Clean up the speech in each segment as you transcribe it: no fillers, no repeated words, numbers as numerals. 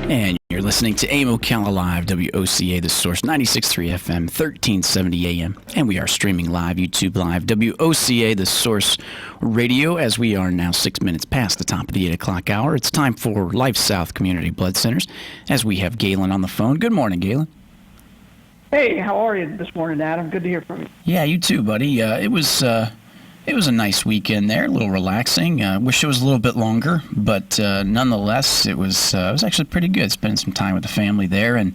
And you're listening to AM Ocala Live, WOCA, The Source, 96.3 FM, 1370 AM. And we are streaming live, YouTube Live, WOCA, The Source Radio, as we are now 6 minutes past the top of the 8 o'clock hour. It's time for Life South Community Blood Centers, as we have Galen on the phone. Good morning, Galen. Hey, how are you this morning, Adam? Good to hear from you. Yeah, you too, buddy. It was a nice weekend there, a little relaxing. Wish it was a little bit longer, but nonetheless, it was actually pretty good. Spending some time with the family there, and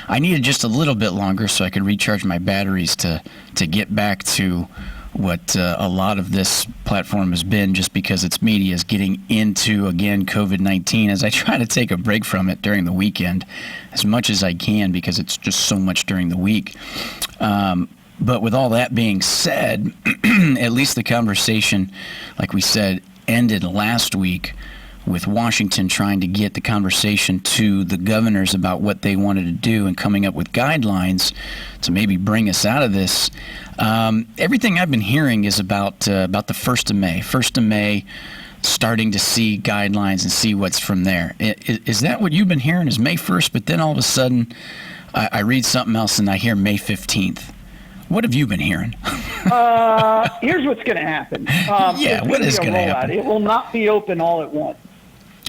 I needed just a little bit longer so I could recharge my batteries to get back to what a lot of this platform has been, just because its media is getting into, again, COVID-19, as I try to take a break from it during the weekend as much as I can, because it's just so much during the week. But with all that being said, at least the conversation, like we said, ended last week with Washington trying to get the conversation to the governors about what they wanted to do and coming up with guidelines to maybe bring us out of this. Everything I've been hearing is about the 1st of May. 1st of May, starting to see guidelines and see what's from there. Is that what you've been hearing, is May 1st? But then all of a sudden, I read something else and I hear May 15th. What have you been hearing? Here's what's going to happen. What is going to happen? It will not be open all at once.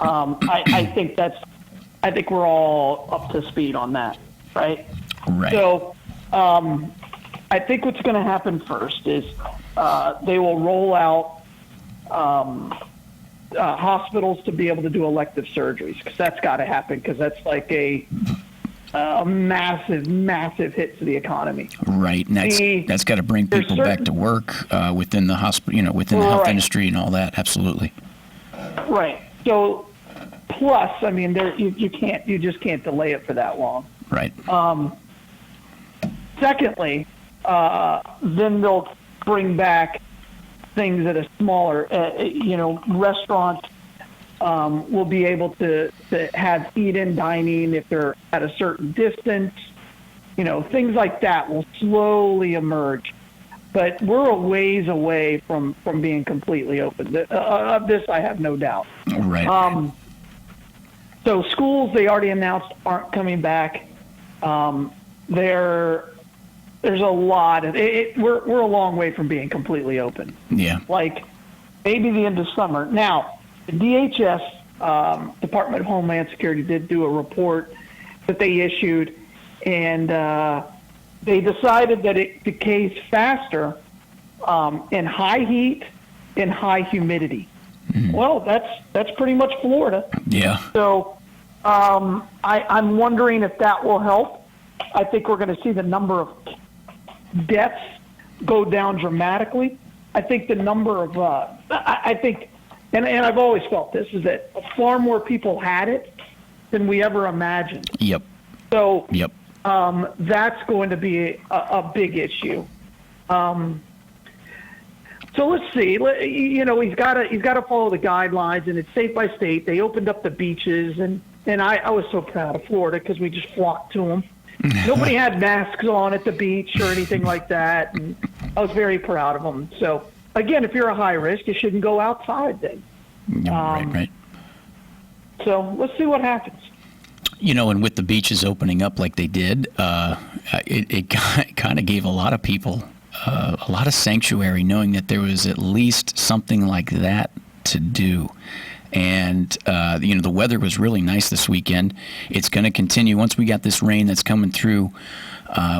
I think we're all up to speed on that, right? Right. So I think what's going to happen first is they will roll out hospitals to be able to do elective surgeries, because that's got to happen, because that's like a massive, massive hit to the economy. Right, and that's got to bring people back to work within the hospital, within the health industry and all that. Absolutely. Right. So, plus, I mean, you just can't delay it for that long. Right. Secondly, then they'll bring back things at a smaller, restaurants. Will be able to have eat-in dining if they're at a certain distance. Things like that will slowly emerge. But we're a ways away from being completely open. Of this, I have no doubt. Right. So schools, they already announced, aren't coming back. There's a lot of it. We're a long way from being completely open. Yeah. Like maybe the end of summer. Now, the DHS, Department of Homeland Security, did do a report that they issued, and they decided that it decays faster in high heat and high humidity. Mm-hmm. Well, that's pretty much Florida. Yeah. So I'm wondering if that will help. I think we're going to see the number of deaths go down dramatically. I think the number of I think. And I've always felt this, is that far more people had it than we ever imagined. Yep. So yep. That's going to be a big issue. So let's see. He's got to follow the guidelines, and it's state by state. They opened up the beaches, and I was so proud of Florida because we just flocked to them. Nobody had masks on at the beach or anything like that, and I was very proud of them. So. Again, if you're a high risk, you shouldn't go outside then. Right. So let's see what happens. And with the beaches opening up like they did, it kind of gave a lot of people a lot of sanctuary, knowing that there was at least something like that to do. And, the weather was really nice this weekend. It's going to continue once we got this rain that's coming through,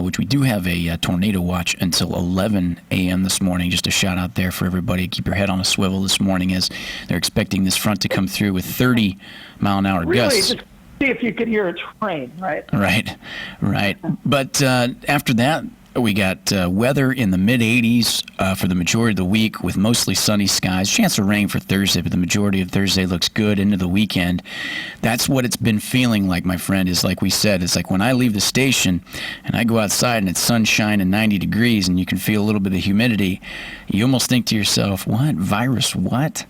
which we do have a tornado watch until 11 a.m. this morning. Just a shout out there for everybody. Keep your head on a swivel this morning, as they're expecting this front to come through with 30-mile-an-hour gusts. Just see if you could hear a train, right? Right. But after that, we got weather in the mid-80s for the majority of the week, with mostly sunny skies. Chance of rain for Thursday, but the majority of Thursday looks good into the weekend. That's what it's been feeling like, my friend, is like we said. It's like when I leave the station and I go outside and it's sunshine and 90 degrees and you can feel a little bit of humidity, you almost think to yourself, what? Virus, what?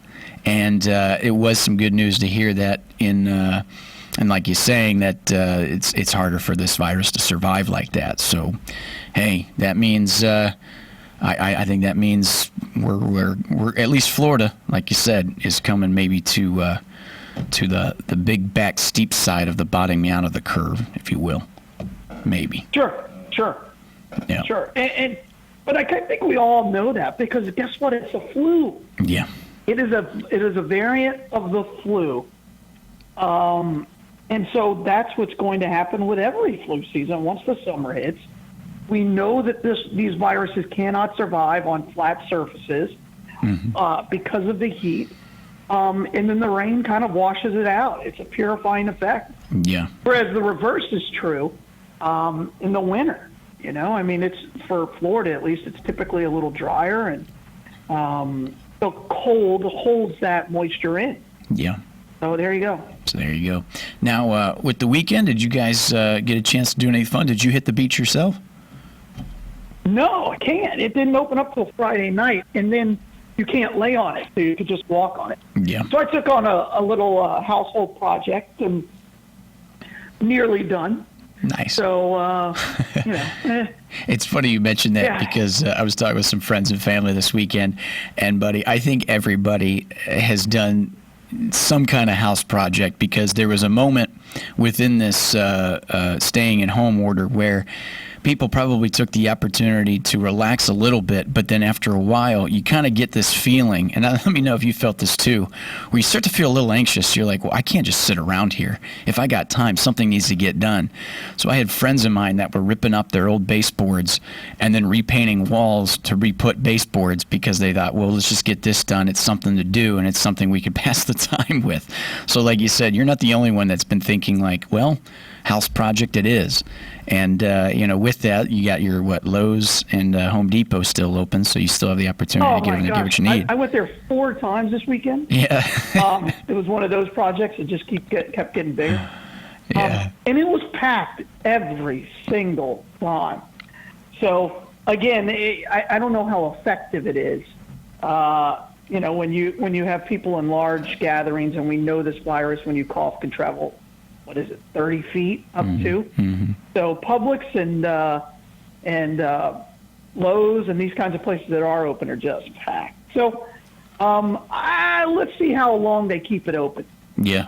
And it was some good news to hear that and like you're saying, that it's harder for this virus to survive like that. So, hey, that means I think that means we're at least Florida, like you said, is coming maybe to to the big back steep side of the bottoming out of the curve, if you will. Maybe. Sure. Yeah. Sure. But I think we all know that, because guess what? It's a flu. Yeah. It is a variant of the flu. And so that's what's going to happen with every flu season once the summer hits. We know that these viruses cannot survive on flat surfaces because of the heat. And then the rain kind of washes it out. It's a purifying effect. Yeah. Whereas the reverse is true in the winter. You know, I mean, it's for Florida at least. It's typically a little drier, and the cold holds that moisture in. Yeah. So there you go. Now, with the weekend, did you guys get a chance to do any fun? Did you hit the beach yourself? No, I can't. It didn't open up till Friday night, and then you can't lay on it, so you could just walk on it. Yeah. So I took on a little household project, and nearly done. Nice. So, It's funny you mentioned that, Yeah. because I was talking with some friends and family this weekend, and buddy, I think everybody has done some kind of house project, because there was a moment within this staying at home order where people probably took the opportunity to relax a little bit, but then after a while, you kind of get this feeling, and let me know if you felt this too, where you start to feel a little anxious. You're like, well, I can't just sit around here. If I got time, something needs to get done. So I had friends of mine that were ripping up their old baseboards and then repainting walls to re-put baseboards, because they thought, well, let's just get this done. It's something to do, and it's something we could pass the time with. So like you said, you're not the only one that's been thinking like, well, house project it is. And, with that, you got your, Lowe's and Home Depot still open, so you still have the opportunity to get in there and get what you need. I went there 4 times this weekend. Yeah. It was one of those projects that just kept getting bigger. Yeah. And it was packed every single time. So, again, I don't know how effective it is. When you have people in large gatherings, and we know this virus, when you cough, can travel, 30 feet up to? Mm-hmm. So Publix and Lowe's and these kinds of places that are open are just packed. So let's see how long they keep it open. Yeah.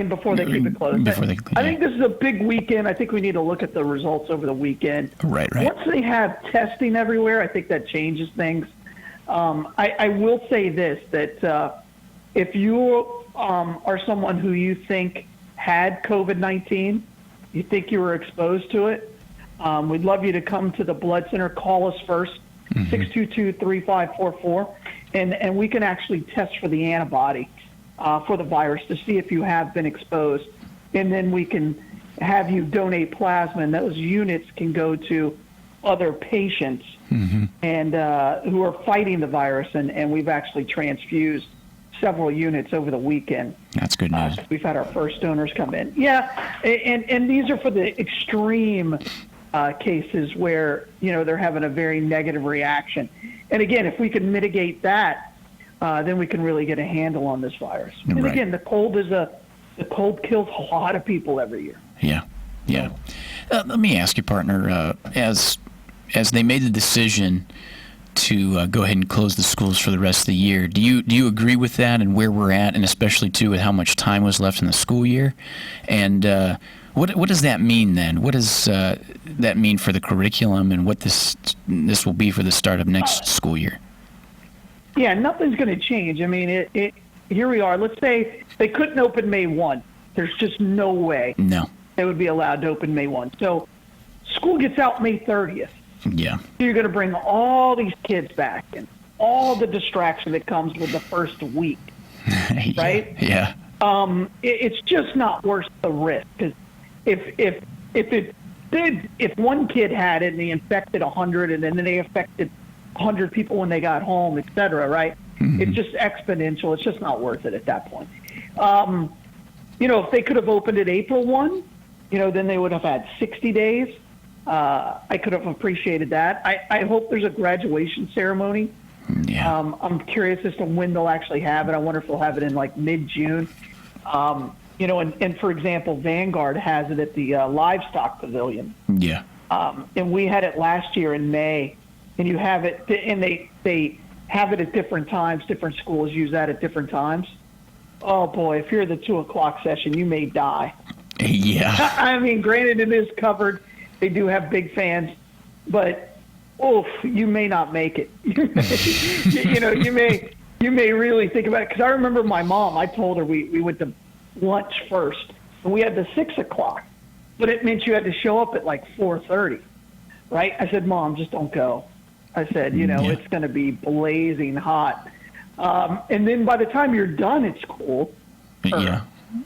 Before they keep it closed. I think this is a big weekend. I think we need to look at the results over the weekend. Right. Once they have testing everywhere, I think that changes things. I will say this, that if you are someone who you think had COVID-19, you think you were exposed to it, we'd love you to come to the blood center. Call us first, 622-3544, and we can actually test for the antibody for the virus to see if you have been exposed. And then we can have you donate plasma, and those units can go to other patients and who are fighting the virus, and we've actually transfused several units over the weekend. That's good news. We've had our first donors come in. Yeah, and these are for the extreme cases where, they're having a very negative reaction. And again, if we can mitigate that, then we can really get a handle on this virus. And Right. again, the cold kills a lot of people every year. Yeah. Let me ask you, partner, as they made the decision to go ahead and close the schools for the rest of the year, do you agree with that, and where we're at, and especially too with how much time was left in the school year? And what does that mean then? What does that mean for the curriculum, and what this will be for the start of next school year? Yeah, nothing's going to change. I mean, here we are. Let's say they couldn't open May 1. There's just no way they would be allowed to open May 1. So school gets out May 30th. Yeah. You're going to bring all these kids back, and all the distraction that comes with the first week, right? Yeah. It's just not worth the risk, because if one kid had it and they infected 100, and then they affected 100 people when they got home, et cetera, right? It's just exponential. It's just not worth it at that point. If they could have opened it April 1, then they would have had 60 days. I could have appreciated that. I hope there's a graduation ceremony. Yeah. I'm curious as to when they'll actually have it. I wonder if they'll have it in like mid-June. And for example, Vanguard has it at the Livestock Pavilion. Yeah. And we had it last year in May. And you have it, and they have it at different times. Different schools use that at different times. oh boy, if you're the 2 o'clock session, you may die. Yeah. I mean, granted, it is covered. They do have big fans, but you may not make it. You may really think about it. Because I remember my mom. I told her we went to lunch first, and we had the 6 o'clock, but it meant you had to show up at like 4:30, right? I said, Mom, just don't go. I said, it's going to be blazing hot, and then by the time you're done, it's cool. Yeah.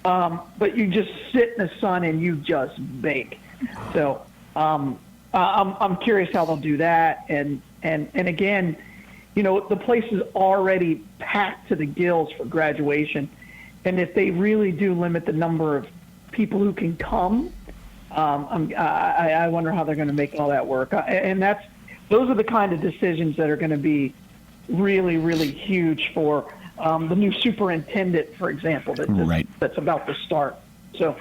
But you just sit in the sun and you just bake. So I'm curious how they'll do that. And again, the place is already packed to the gills for graduation. And if they really do limit the number of people who can come, I wonder how they're going to make all that work. And those are the kind of decisions that are going to be really, really huge for the new superintendent, for example, that's about to start. So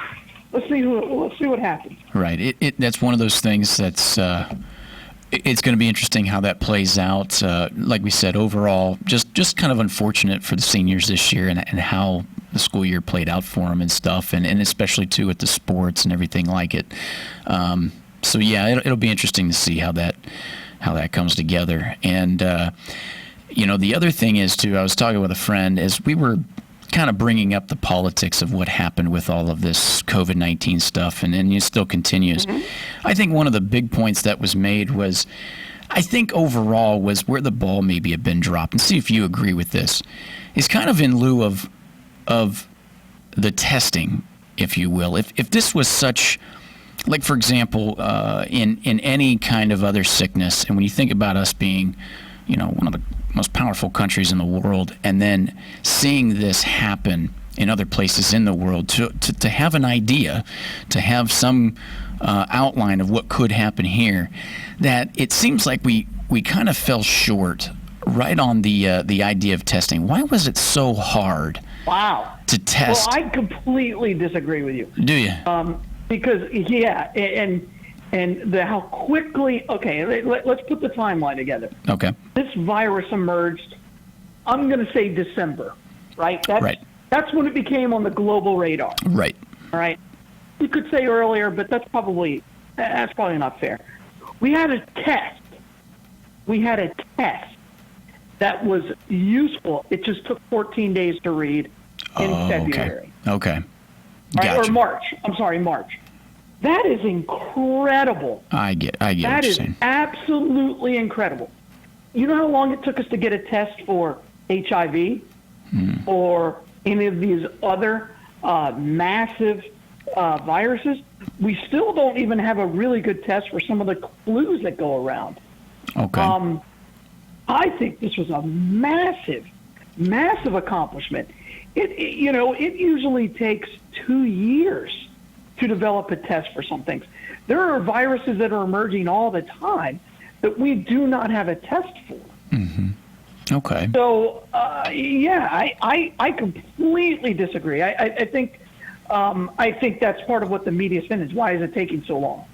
let's see what happens. Right. That's one of those things that's it's going to be interesting how that plays out. Like we said, overall, just kind of unfortunate for the seniors this year and how the school year played out for them and stuff, and especially too with the sports and everything like it. So yeah, it'll be interesting to see how that comes together. And the other thing is too, I was talking with a friend as we were kind of bringing up the politics of what happened with all of this COVID-19 stuff, and it still continues. Mm-hmm. I think one of the big points that was made was, I think overall was where the ball maybe had been dropped, and see if you agree with this, is kind of in lieu of the testing, if you will. If this was such, like for example, in any kind of other sickness, and when you think about us being, one of the most powerful countries in the world, and then seeing this happen in other places in the world, to have an idea, to have some outline of what could happen here, that it seems like we kind of fell short right on the idea of testing. Why was it so hard? Wow. To test? Well, I completely disagree with you. Do you? Because and how quickly. Okay, let's put the timeline together. Okay. This virus emerged, I'm going to say December, right? Right. That's when it became on the global radar. Right. All right. You could say earlier, but that's probably not fair. We had a test. That was useful. It just took 14 days to read in February. Okay. Right? Gotcha. Or March. I'm sorry, March. That is incredible. I get That what you're is saying. absolutely incredible. You know how long it took us to get a test for HIV or any of these other massive viruses? We still don't even have a really good test for some of the flus that go around. Okay. I think this was a massive, massive accomplishment. It usually takes 2 years to develop a test for some things. There are viruses that are emerging all the time that we do not have a test for. Mm-hmm. Okay. So, I completely disagree. I think that's part of what the media spins. Why is it taking so long?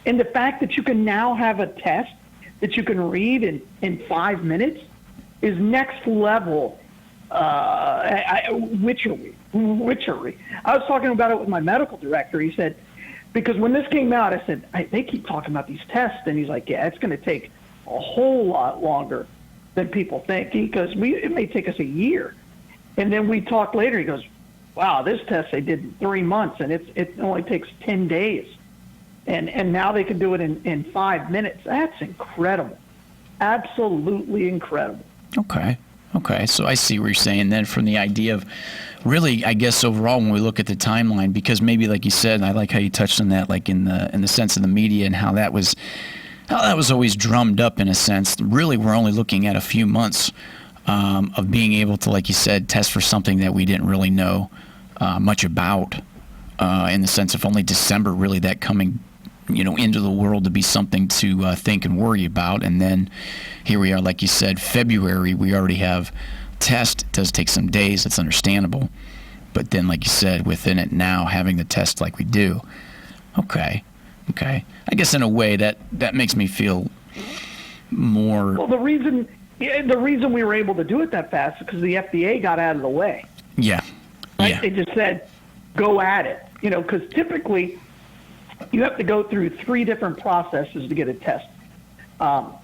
And the fact that you can now have a test that you can read in 5 minutes is next level witchery. I was talking about it with my medical director. He said, because when this came out, I said, they keep talking about these tests. And he's like, yeah, it's going to take a whole lot longer than people think, because it may take us a year. And then we talked later. He goes, wow, this test they did in 3 months, and it only takes 10 days. And now they can do it in 5 minutes. That's incredible. Absolutely incredible. Okay. So I see what you're saying then, from the idea of really, I guess overall when we look at the timeline, because maybe like you said, and I like how you touched on that, like in the sense of the media and how that was always drummed up in a sense. Really, we're only looking at a few months of being able to, like you said, test for something that we didn't really know much about, in the sense of only December really that coming into the world to be something to think and worry about. And then here we are, like you said, February, we already have test. It does take some days, it's understandable. But then, like you said, within it now, having the test like we do. Okay. I guess in a way that makes me feel more... Well, the reason we were able to do it that fast is because the FDA got out of the way. Yeah. Right? Yeah. They just said, go at it. Because typically you have to go through 3 different processes to get a test.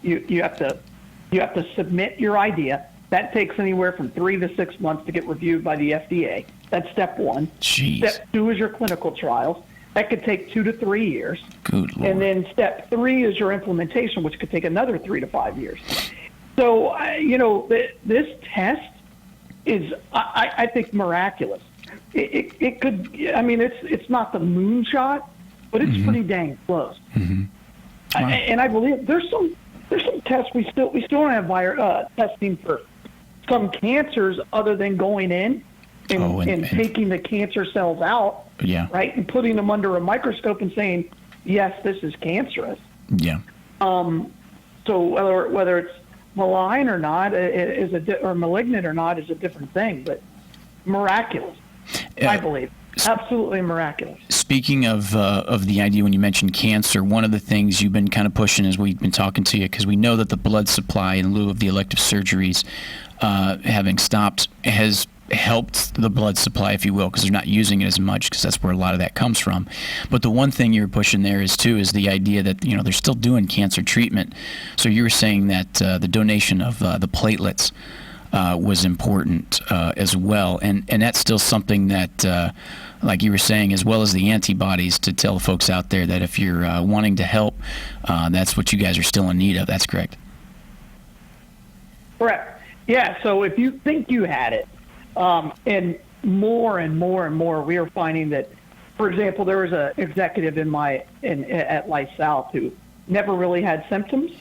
You have to submit your idea. That takes anywhere from 3 to 6 months to get reviewed by the FDA. That's step 1. Jeez. Step 2 is your clinical trials. That could take 2 to 3 years. Good Lord. And then step 3 is your implementation, which could take another 3 to 5 years. So, this test is, I think, miraculous. It could, it's not the moonshot, but it's pretty dang close. Mm-hmm. Wow. And I believe there's some tests we still don't have testing for some cancers other than going in and taking the cancer cells out, yeah, right, and putting them under a microscope and saying, yes, this is cancerous. Yeah. So whether it's malign or not or malignant or not is a different thing, but miraculous, I believe. Absolutely miraculous. Speaking of the idea when you mentioned cancer, one of the things you've been kind of pushing as we've been talking to you, because we know that the blood supply in lieu of the elective surgeries having stopped has helped the blood supply, if you will, because they're not using it as much, because that's where a lot of that comes from. But the one thing you're pushing there is the idea that they're still doing cancer treatment. So you were saying that the donation of the platelets was important as well, and that's still something that, like you were saying, as well as the antibodies, to tell folks out there that if you're wanting to help, that's what you guys are still in need of. That's correct. Correct. Yeah. So if you think you had it, and more and more and more, we are finding that, for example, there was an executive at Life South who never really had symptoms,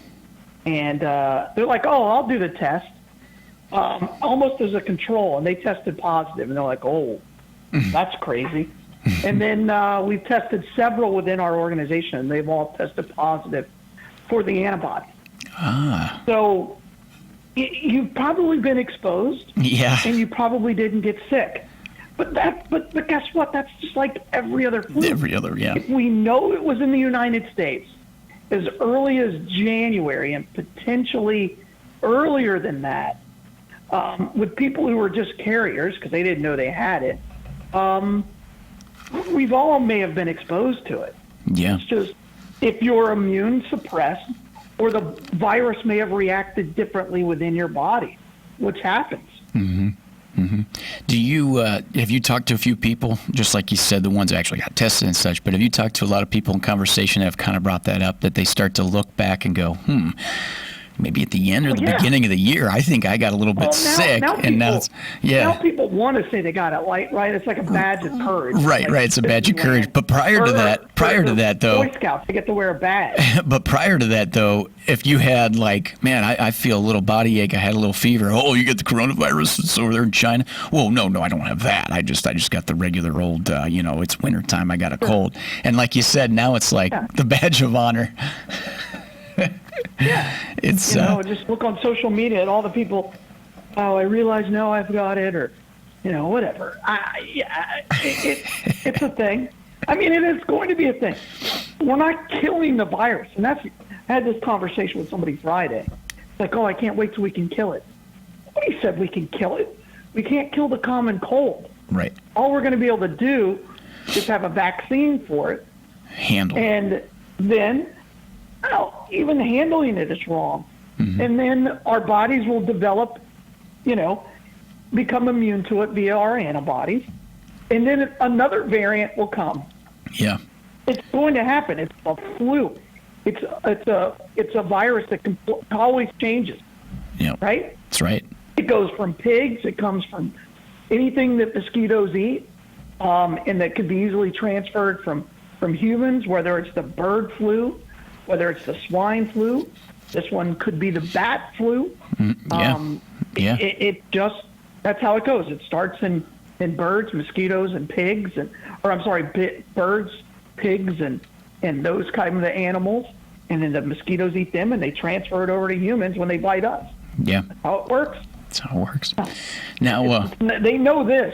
and they're like, "Oh, I'll do the test." Almost as a control, and they tested positive, and they're like, "Oh, that's crazy." And then we've tested several within our organization, and they've all tested positive for the antibody. So you've probably been exposed, yeah, and you probably didn't get sick. But guess what? That's just like every other flu. Every other, yeah. If we know it was in the United States as early as January and potentially earlier than that, with people who were just carriers because they didn't know they had it, we've all may have been exposed to it. Yeah. It's just if you're immune suppressed or the virus may have reacted differently within your body, which happens. Mm-hmm. Mm-hmm. Do you have you talked to a few people, just like you said, the ones that actually got tested and such, but have you talked to a lot of people in conversation that have kind of brought that up, that they start to look back and go, maybe at the end or the beginning of the year, I think I got a little bit sick. Now people want to say they got it, right? It's like a badge of courage. Right. It's a badge of courage. But prior to that, though, Boy Scouts, they get to wear a badge. But prior to that, though, if you had I feel a little body ache, I had a little fever. Oh, you get the coronavirus? It's over there in China. Well, no, I don't have that. I just got the regular old, it's wintertime. I got a cold. And like you said, now it's like the badge of honor. Yeah, it's just look on social media at all the people. Oh, I realize now I've got it, or whatever. It's a thing. I mean, it is going to be a thing. We're not killing the virus, and I had this conversation with somebody Friday. It's like, oh, I can't wait till we can kill it. Nobody said we can kill it. We can't kill the common cold. Right. All we're going to be able to do is have a vaccine for it. Handle. And then. Well, even handling it is wrong. Mm-hmm. And then our bodies will develop, become immune to it via our antibodies. And then another variant will come. Yeah. It's going to happen. It's a flu. It's a virus that always changes. Yeah. Right? That's right. It goes from pigs. It comes from anything that mosquitoes eat, and that could be easily transferred from humans, whether it's the bird flu, whether it's the swine flu. This one could be the bat flu. It just, that's how it goes. It starts in birds, mosquitoes, and pigs, birds, pigs, and those kind of animals. And then the mosquitoes eat them, and they transfer it over to humans when they bite us. Yeah. That's how it works. That's how it works. Now, they know this.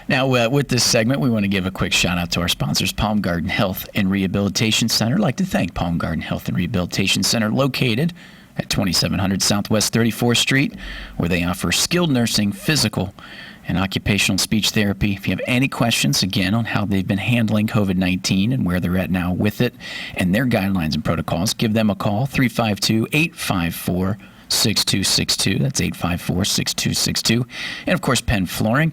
Now, with this segment, we want to give a quick shout out to our sponsors, Palm Garden Health and Rehabilitation Center. I'd like to thank Palm Garden Health and Rehabilitation Center, located at 2700 Southwest 34th Street, where they offer skilled nursing, physical, and occupational speech therapy. If you have any questions, again, on how they've been handling COVID-19 and where they're at now with it and their guidelines and protocols, give them a call, 352-854-6262. That's 854-6262. And, of course, Penn Flooring,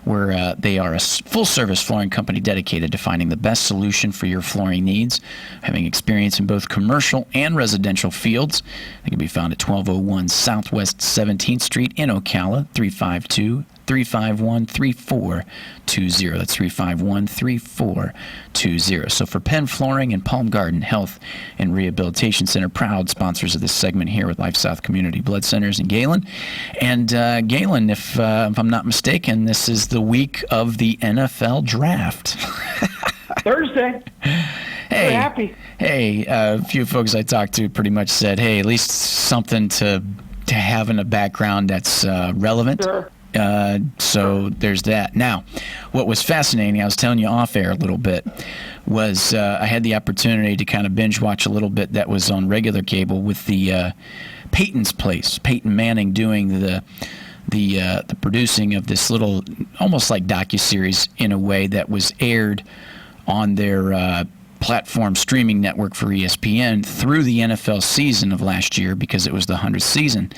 where they are a full-service flooring company dedicated to finding the best solution for your flooring needs, having experience in both commercial and residential fields. They can be found at 1201 Southwest 17th Street in Ocala, 352-351-3420. That's 351-3420. So for Penn Flooring and Palm Garden Health and Rehabilitation Center, proud sponsors of this segment here with Life South Community Blood Centers in Galen. And Galen, if I'm not mistaken, this is the week of the NFL Draft. Thursday. Hey, happy. Hey, a few folks I talked to pretty much said, hey, at least something to have in the background that's relevant. Sure. So there's that. Now, what was fascinating, I was telling you off air a little bit, was I had the opportunity to kind of binge watch a little bit that was on regular cable with the Peyton's Place, Peyton Manning doing the producing of this little, almost like docuseries in a way that was aired on their platform streaming network for ESPN through the NFL season of last year, because it was the 100th season.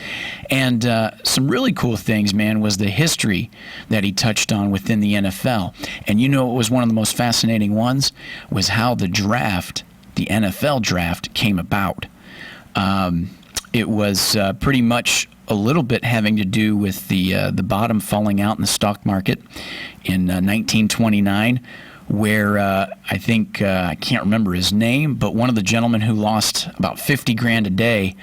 And some really cool things, man, was the history that he touched on within the NFL. And you know what was one of the most fascinating ones? Was how the draft, the NFL draft, came about. It was pretty much a little bit having to do with the bottom falling out in the stock market in 1929, where I think, I can't remember his name, but one of the gentlemen who lost about $50,000 a day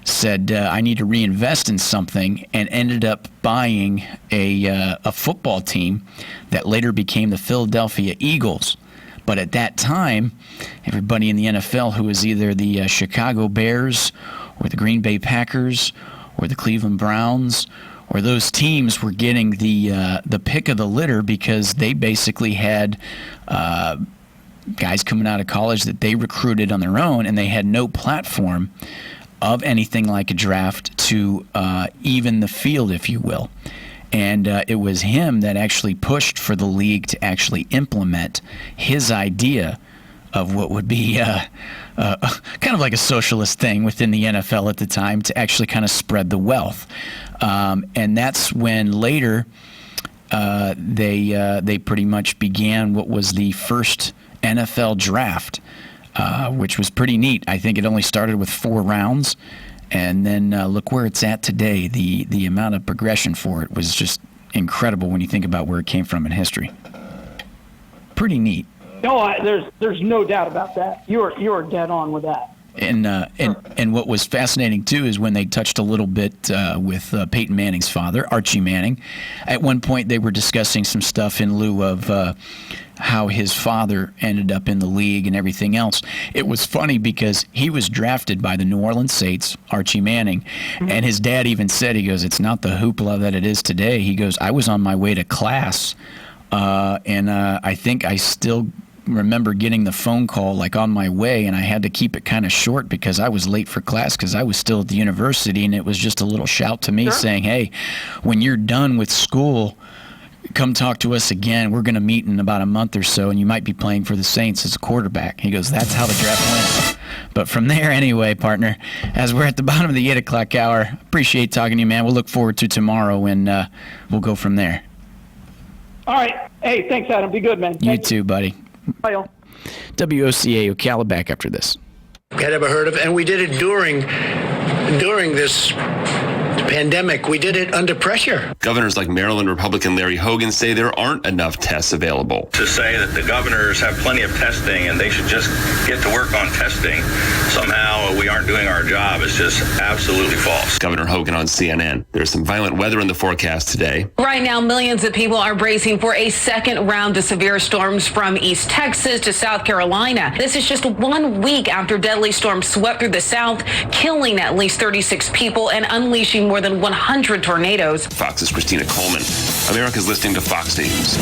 said, I need to reinvest in something, and ended up buying a football team that later became the Philadelphia Eagles. But at that time, everybody in the NFL who was either the Chicago Bears or the Green Bay Packers or the Cleveland Browns, or those teams were getting the pick of the litter, because they basically had guys coming out of college that they recruited on their own, and they had no platform of anything like a draft to even the field, if you will. And it was him that actually pushed for the league to actually implement his idea of what would be kind of like a socialist thing within the NFL at the time, to actually kind of spread the wealth. And that's when later they pretty much began what was the first NFL draft, which was pretty neat. I think it only started with 4 rounds, and then look where it's at today. The amount of progression for it was just incredible when you think about where it came from in history. Pretty neat. No, there's no doubt about that. You're dead on with that. And what was fascinating too is when they touched a little bit with Peyton Manning's father, Archie Manning. At one point, they were discussing some stuff in lieu of how his father ended up in the league and everything else. It was funny because he was drafted by the New Orleans Saints, Archie Manning, and his dad even said, he goes, "It's not the hoopla that it is today." He goes, "I was on my way to class, and I think I still remember getting the phone call like on my way, and I had to keep it kind of short because I was late for class because I was still at the university, and it was just a little shout to me saying, hey, when you're done with school, come talk to us again. We're going to meet in about a month or so, and you might be playing for the Saints as a quarterback." He goes, that's how the draft went. But from there, anyway, partner, as we're at the bottom of the 8 o'clock hour, appreciate talking to you, man. We'll look forward to tomorrow, and we'll go from there. All right. Hey, thanks, Adam. Be good, man. You too, buddy. Bye, all. WOCA Ocala, back after this. Had ever heard of, and we did it during this pandemic. We did it under pressure. Governors like Maryland Republican Larry Hogan say there aren't enough tests available. To say that the governors have plenty of testing and they should just get to work on testing, somehow we aren't doing our job, is just absolutely false. Governor Hogan on CNN. There's some violent weather in the forecast today. Right now, millions of people are bracing for a second round of severe storms from East Texas to South Carolina. This is just 1 week after deadly storms swept through the South, killing at least 36 people and unleashing more than 100 tornadoes. Fox's Christina Coleman. America's listening to Fox News.